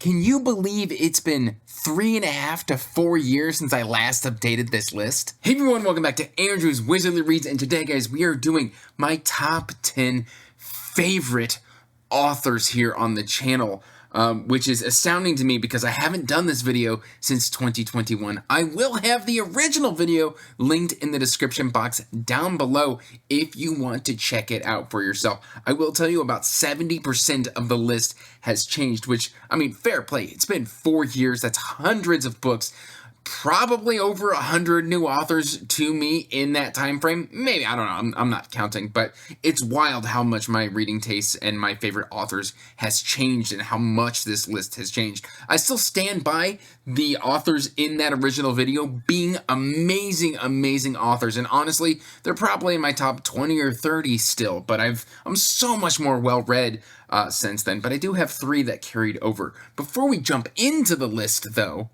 Can you believe it's been 3.5 to 4 years since I last updated this list? Hey everyone, welcome back to Andrew's Wizardly Reads, and today, guys, we are doing my top 10 favorite authors here on the channel, which is astounding to me because I haven't done this video since 2021. I will have the original video linked in the description box down below if you want to check it out for yourself. I will tell you about 70% of the list has changed, which, I mean, fair play. It's been 4 years. That's hundreds of books. Probably over 100 new authors to me in that time frame. Maybe, I don't know, I'm not counting, but it's wild how much my reading tastes and my favorite authors has changed and how much this list has changed. I still stand by the authors in that original video being amazing, amazing authors, and honestly, they're probably in my top 20 or 30 still, but I'm so much more well-read since then, but I do have 3 that carried over. Before we jump into the list, though,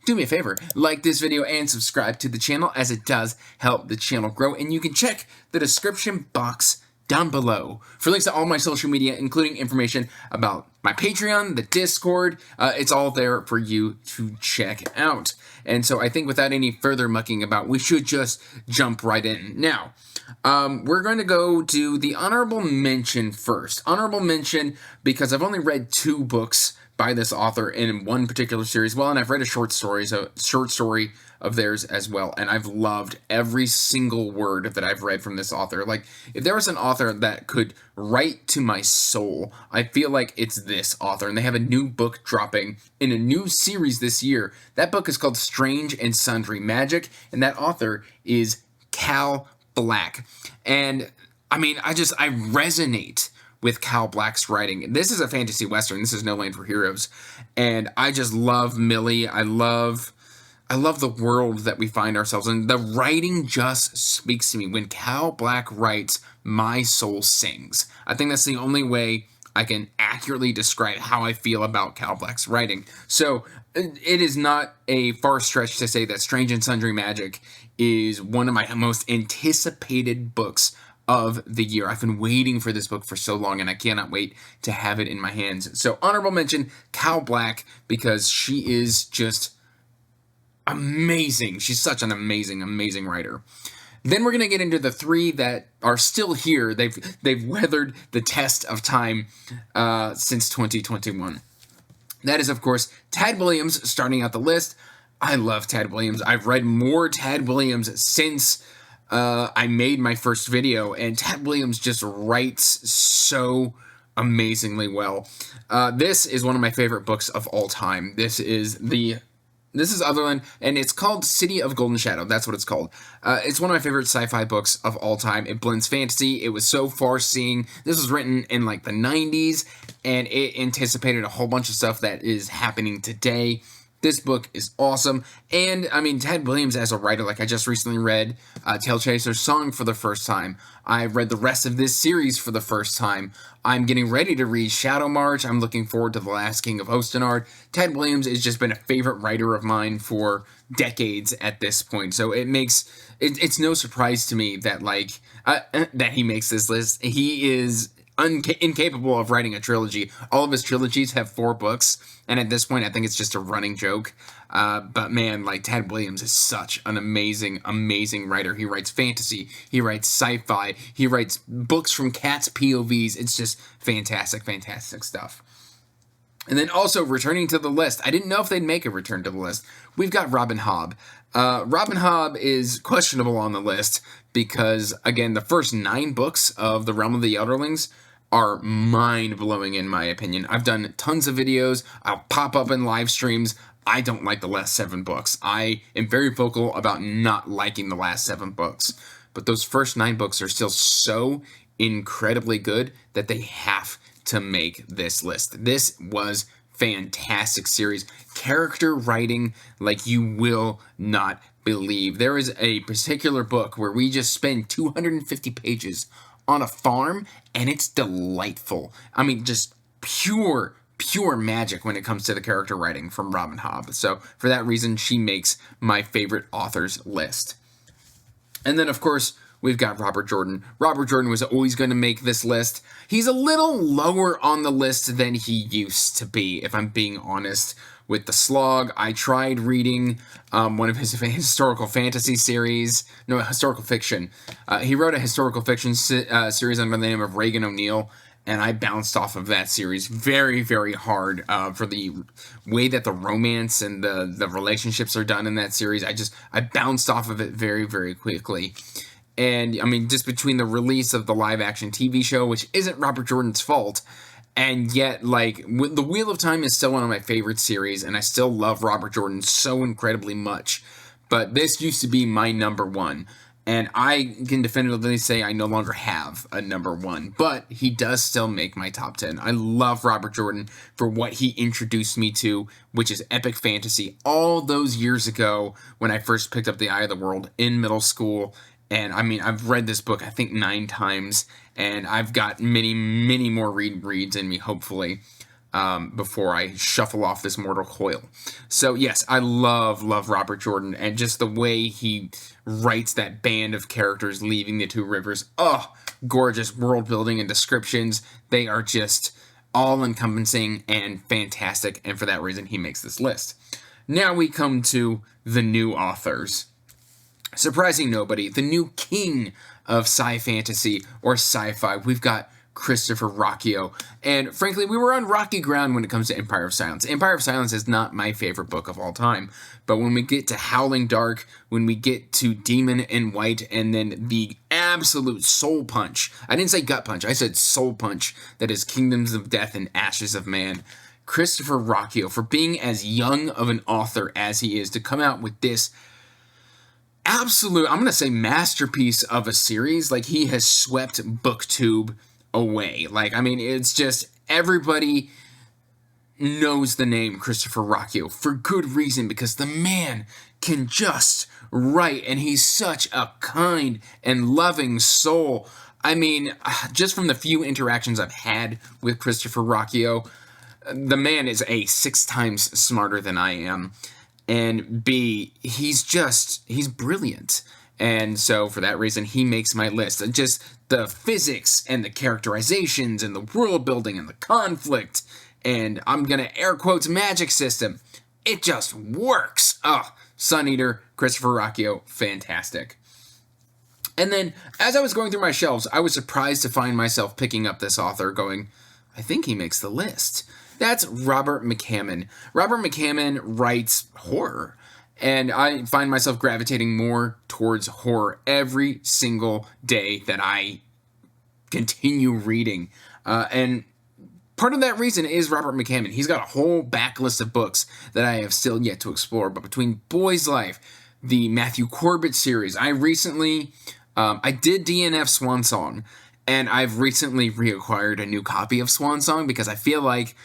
do me a favor, like this video and subscribe to the channel, as it does help the channel grow, and you can check the description box down below for links to all my social media, including information about my Patreon, the Discord. It's all there for you to check out. And so I think without any further mucking about, we should just jump right in. Now, we're going to go to the honorable mention first. Honorable mention because I've only read 2 books by this author in one particular series. Well, and I've read a short story of theirs as well, and I've loved every single word that I've read from this author. Like, if there was an author that could write to my soul, I feel like it's this author, and they have a new book dropping in a new series this year. That book is called Strange and Sundry Magic, and that author is Cal Black. And, I mean, I resonate with Cal Black's writing. This is a fantasy western. This is No Land for Heroes. And I just love Millie. I love the world that we find ourselves in. The writing just speaks to me. When Cal Black writes, my soul sings. I think that's the only way I can accurately describe how I feel about Cal Black's writing. So it is not a far stretch to say that Strange and Sundry Magic is one of my most anticipated books of the year. I've been waiting for this book for so long, and I cannot wait to have it in my hands. So honorable mention, Cal Black, because she is just amazing. She's such an amazing, amazing writer. Then we're going to get into the 3 that are still here. They've weathered the test of time since 2021. That is, of course, Tad Williams starting out the list. I love Tad Williams. I've read more Tad Williams since I made my first video, and Tad Williams just writes so amazingly well. This is one of my favorite books of all time. This is Otherland, and it's called City of Golden Shadow. That's what it's called. It's one of my favorite sci-fi books of all time. It blends fantasy. It was so far-seeing. This was written in like the 90s, and it anticipated a whole bunch of stuff that is happening today. This book is awesome, and I mean, Tad Williams as a writer, like I just recently read Tail Chaser's Song for the first time. I read the rest of this series for the first time. I'm getting ready to read Shadow March. I'm looking forward to The Last King of Ostenard. Tad Williams has just been a favorite writer of mine for decades at this point, so it's no surprise to me that that he makes this list. He is incapable of writing a trilogy. All of his trilogies have 4 books, and at this point I think it's just a running joke. But man, like, Tad Williams is such an amazing, amazing writer. He writes fantasy, he writes sci-fi, he writes books from cats' POVs. It's just fantastic, fantastic stuff. And then also returning to the list, I didn't know if they'd make a return to the list. We've got Robin Hobb. Robin Hobb is questionable on the list because, again, the first 9 books of The Realm of the Elderlings are mind-blowing in my opinion. I've done tons of videos. I'll pop up in live streams. I don't like the last 7 books. I am very vocal about not liking the last 7 books. But those first 9 books are still so incredibly good that they have to make this list. This was fantastic series. Character writing like you will not believe. There is a particular book where we just spend 250 pages on a farm, and it's delightful. I mean, just pure magic when it comes to the character writing from Robin Hobb. So for that reason, she makes my favorite authors list. And then, of course, we've got Robert Jordan. Robert Jordan was always going to make this list. He's a little lower on the list than he used to be, if I'm being honest. With The Slog, I tried reading one of his historical fantasy series. No, historical fiction. He wrote a historical fiction series under the name of Reagan O'Neill, and I bounced off of that series very, very hard for the way that the romance and the relationships are done in that series. I bounced off of it very, very quickly. And, I mean, just between the release of the live-action TV show, which isn't Robert Jordan's fault, and yet, like, The Wheel of Time is still one of my favorite series, and I still love Robert Jordan so incredibly much. But this used to be my number one, and I can definitively say I no longer have a number one, but he does still make my top 10. I love Robert Jordan for what he introduced me to, which is epic fantasy, all those years ago when I first picked up The Eye of the World in middle school. And, I mean, I've read this book, I think, 9 times, and I've got many, many more reads in me, hopefully, before I shuffle off this mortal coil. So, yes, I love Robert Jordan, and just the way he writes that band of characters leaving the two rivers. Oh, gorgeous world building and descriptions. They are just all-encompassing and fantastic, and for that reason, he makes this list. Now we come to the new authors. Surprising nobody, the new king of sci-fantasy or sci-fi, we've got Christopher Ruocchio. And frankly, we were on rocky ground when it comes to Empire of Silence. Empire of Silence is not my favorite book of all time. But when we get to Howling Dark, when we get to Demon in White, and then the absolute soul punch, I didn't say gut punch, I said soul punch, that is Kingdoms of Death and Ashes of Man. Christopher Ruocchio, for being as young of an author as he is, to come out with this absolute, I'm going to say, masterpiece of a series. Like, he has swept BookTube away. Like, I mean, it's just, everybody knows the name Christopher Ruocchio for good reason, because the man can just write, and he's such a kind and loving soul. I mean, just from the few interactions I've had with Christopher Ruocchio, the man is A, 6 times smarter than I am, and B, he's brilliant. And so for that reason, he makes my list. And just the physics and the characterizations and the world building and the conflict, and I'm going to air quotes magic system. It just works. Oh, Sun Eater, Christopher Ruocchio, fantastic. And then as I was going through my shelves, I was surprised to find myself picking up this author going, I think he makes the list. That's Robert McCammon. Robert McCammon writes horror, and I find myself gravitating more towards horror every single day that I continue reading. And part of that reason is Robert McCammon. He's got a whole backlist of books that I have still yet to explore. But between Boy's Life, the Matthew Corbett series, I recently, I did DNF Swan Song, and I've recently reacquired a new copy of Swan Song because I feel like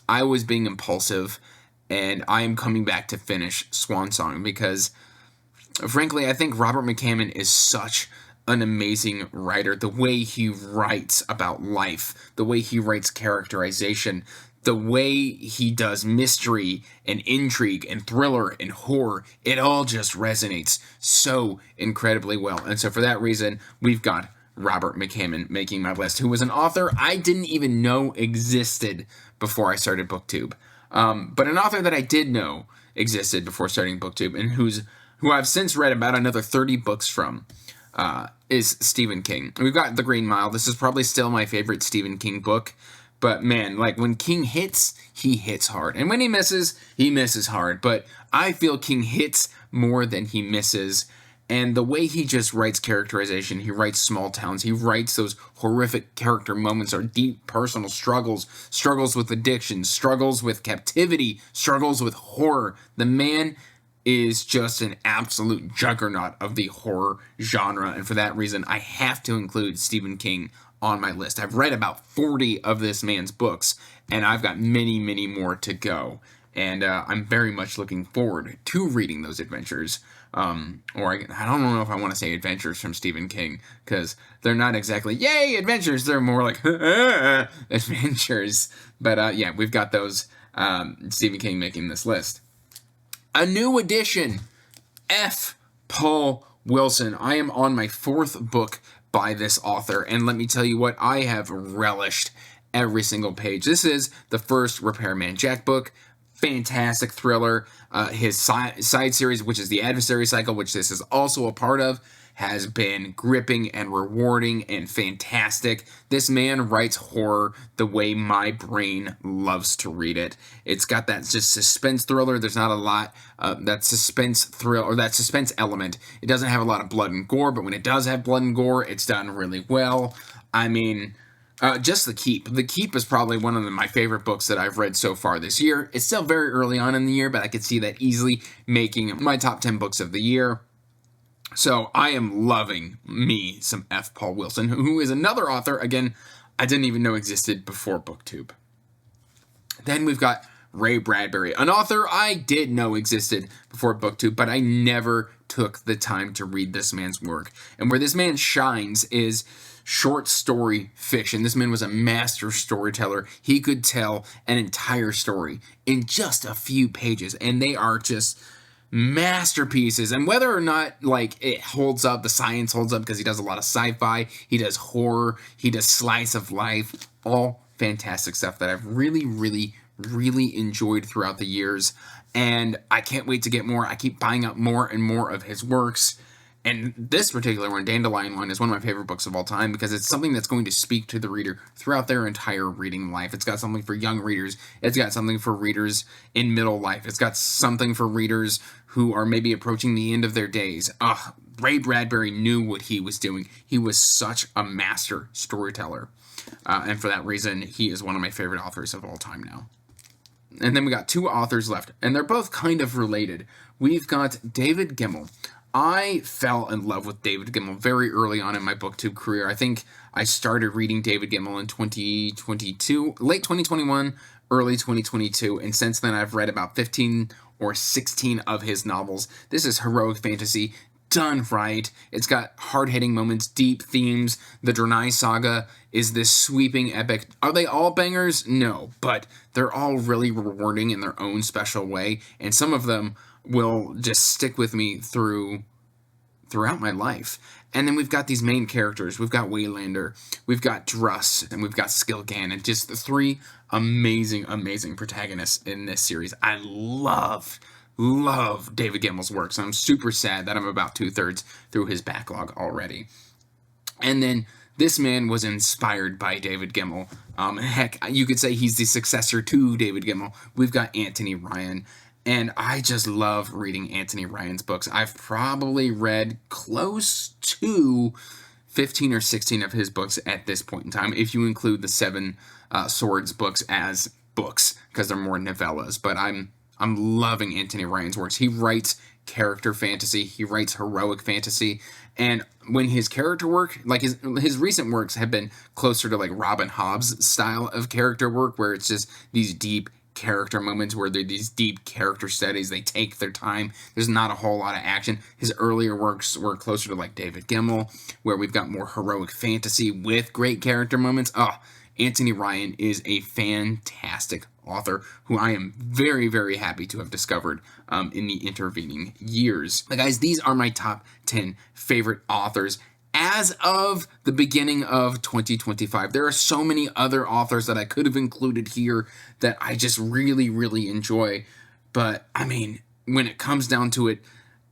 I was being impulsive, and I am coming back to finish Swan Song because, frankly, I think Robert McCammon is such an amazing writer. The way he writes about life, the way he writes characterization, the way he does mystery and intrigue and thriller and horror, it all just resonates so incredibly well. And so for that reason, we've got Robert McCammon making my list, who was an author I didn't even know existed before I started BookTube. But an author that I did know existed before starting BookTube, and who I've since read about another 30 books from, is Stephen King. We've got The Green Mile. This is probably still my favorite Stephen King book. But man, like, when King hits, he hits hard. And when he misses hard. But I feel King hits more than he misses. And the way he just writes characterization, he writes small towns, he writes those horrific character moments, or deep personal struggles, struggles with addiction, struggles with captivity, struggles with horror. The man is just an absolute juggernaut of the horror genre, and for that reason, I have to include Stephen King on my list. I've read about 40 of this man's books, and I've got many, many more to go. And I'm very much looking forward to reading those adventures. Or I don't know if I want to say adventures from Stephen King, because they're not exactly, yay, adventures. They're more like, adventures. But yeah, we've got those, Stephen King making this list. A new addition, F. Paul Wilson. I am on my 4th book by this author, and let me tell you what, I have relished every single page. This is the first Repairman Jack book. Fantastic thriller. His side series, which is the Adversary Cycle, which this is also a part of, has been gripping and rewarding and fantastic. This man writes horror the way my brain loves to read it. It's got that just suspense thriller. There's not a lot that suspense thrill or that suspense element. It doesn't have a lot of blood and gore, but when it does have blood and gore, it's done really well. I mean, just The Keep. The Keep is probably one of my favorite books that I've read so far this year. It's still very early on in the year, but I could see that easily making my top 10 books of the year. So I am loving me some F. Paul Wilson, who is another author, again, I didn't even know existed before BookTube. Then we've got Ray Bradbury, an author I did know existed before BookTube, but I never took the time to read this man's work. And where this man shines is short story fiction. This man was a master storyteller. He could tell an entire story in just a few pages, and they are just masterpieces. And whether or not like it holds up, the science holds up, because he does a lot of sci-fi, he does horror, he does slice of life, all fantastic stuff that I've really enjoyed throughout the years, and I can't wait to get more. I keep buying up more and more of his works. And this particular one, Dandelion One, is one of my favorite books of all time because it's something that's going to speak to the reader throughout their entire reading life. It's got something for young readers. It's got something for readers in middle life. It's got something for readers who are maybe approaching the end of their days. Ray Bradbury knew what he was doing. He was such a master storyteller. And for that reason, he is one of my favorite authors of all time now. And then we got 2 authors left, and they're both kind of related. We've got David Gemmell. I fell in love with David Gemmell very early on in my BookTube career. I think I started reading David Gemmell in 2022, late 2021, early 2022, and since then I've read about 15 or 16 of his novels. This is heroic fantasy done right. It's got hard-hitting moments, deep themes. The Drenai Saga is this sweeping epic. Are they all bangers? No, but they're all really rewarding in their own special way, and some of them will just stick with me throughout my life. And then we've got these main characters. We've got Waylander, we've got Druss, and we've got Skilgan, and just the 3 amazing protagonists in this series. I love David Gemmell's works. I'm super sad that I'm about 2/3 through his backlog already. And then this man was inspired by David Gemmell. Heck, you could say he's the successor to David Gemmell. We've got Anthony Ryan. And I just love reading Anthony Ryan's books. I've probably read close to 15 or 16 of his books at this point in time, if you include the 7 Swords books as books, because they're more novellas. But I'm loving Anthony Ryan's works. He writes character fantasy. He writes heroic fantasy. And when his character work, like his recent works have been closer to like Robin Hobb's style of character work, where it's just these deep character moments where they're these deep character studies. They take their time. There's not a whole lot of action. His earlier works were closer to like David Gemmell, where we've got more heroic fantasy with great character moments. Anthony Ryan is a fantastic author who I am very happy to have discovered in the intervening years. But guys, these are my top 10 favorite authors as of the beginning of 2025. There are so many other authors that I could have included here that I just really enjoy. But, I mean, when it comes down to it,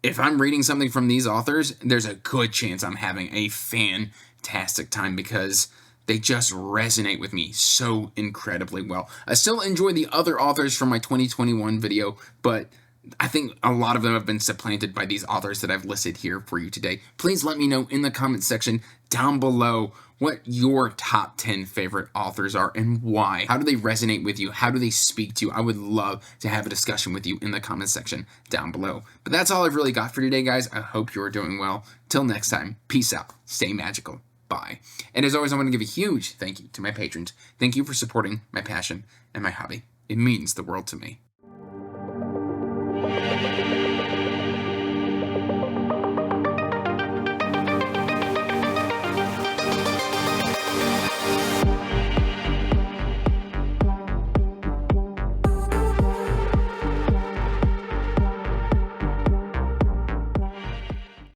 if I'm reading something from these authors, there's a good chance I'm having a fantastic time because they just resonate with me so incredibly well. I still enjoy the other authors from my 2021 video, but I think a lot of them have been supplanted by these authors that I've listed here for you today. Please let me know in the comment section down below what your top 10 favorite authors are and why. How do they resonate with you? How do they speak to you? I would love to have a discussion with you in the comment section down below. But that's all I've really got for today, guys. I hope you're doing well. Till next time, peace out. Stay magical. Bye. And as always, I want to give a huge thank you to my patrons. Thank you for supporting my passion and my hobby. It means the world to me.